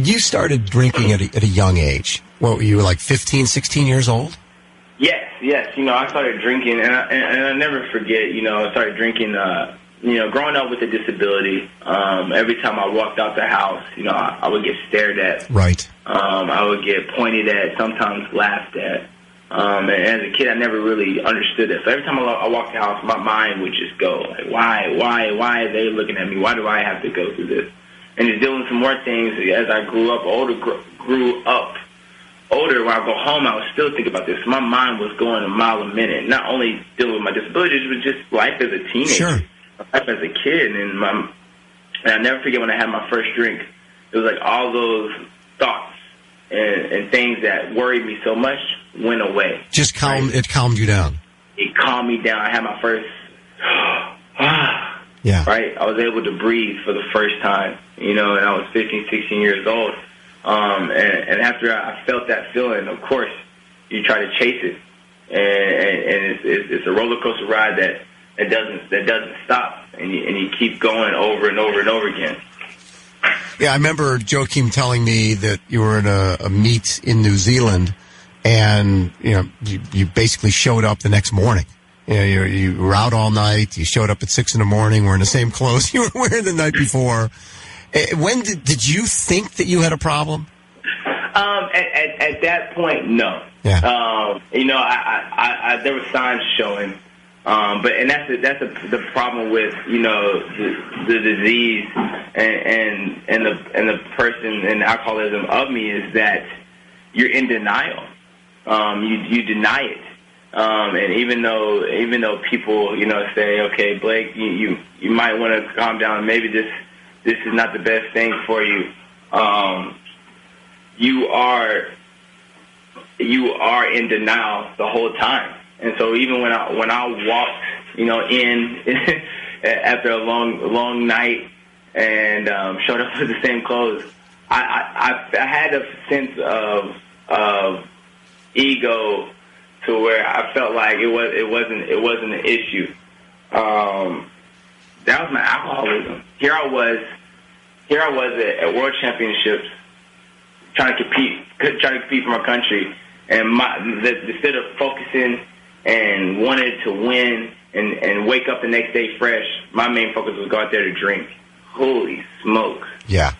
You started drinking at a young age. What, were you like 15, 16 years old? Yes. I started drinking, and I never forget, I started drinking, growing up with a disability. Every time I walked out the house, I would get stared at. Right. I would get pointed at, sometimes laughed at. And as a kid, I never really understood it. So every time I walked the house, my mind would just go, like, why are they looking at me? Why do I have to go through this? And just dealing with some more things as I grew up older, when I go home, I would still think about this. My mind was going a mile a minute, not only dealing with my disabilities, but just life as a teenager, sure. Life as a kid. And I never forget when I had my first drink, it was like all those thoughts and things that worried me so much went away. Just it calmed you down. It calmed me down. I had my first, yeah. Right? I was able to breathe for the first time, and I was 15, 16 years old. And after I felt that feeling, of course, you try to chase it, and it's a roller coaster ride that doesn't stop, and you keep going over and over and over again. Yeah, I remember Joakim telling me that you were in a meet in New Zealand, and you basically showed up the next morning. You were out all night. You showed up at 6 a.m, wearing the same clothes you were wearing the night before. When did you think that you had a problem? At that point, no. Yeah. I there were signs showing, that's the problem with the disease and the person and the alcoholism of me is that you're in denial. You deny it. And even though people say, okay, Blake, you might want to calm down. Maybe this is not the best thing for you. You are in denial the whole time. And so even when I walked, in after a long night and showed up with the same clothes, I had a sense of ego to where I felt like it wasn't an issue. That was my alcoholism. Here I was at World Championships, trying to compete for my country, and instead of focusing and wanted to win and wake up the next day fresh, my main focus was go out there to drink. Holy smokes! Yeah.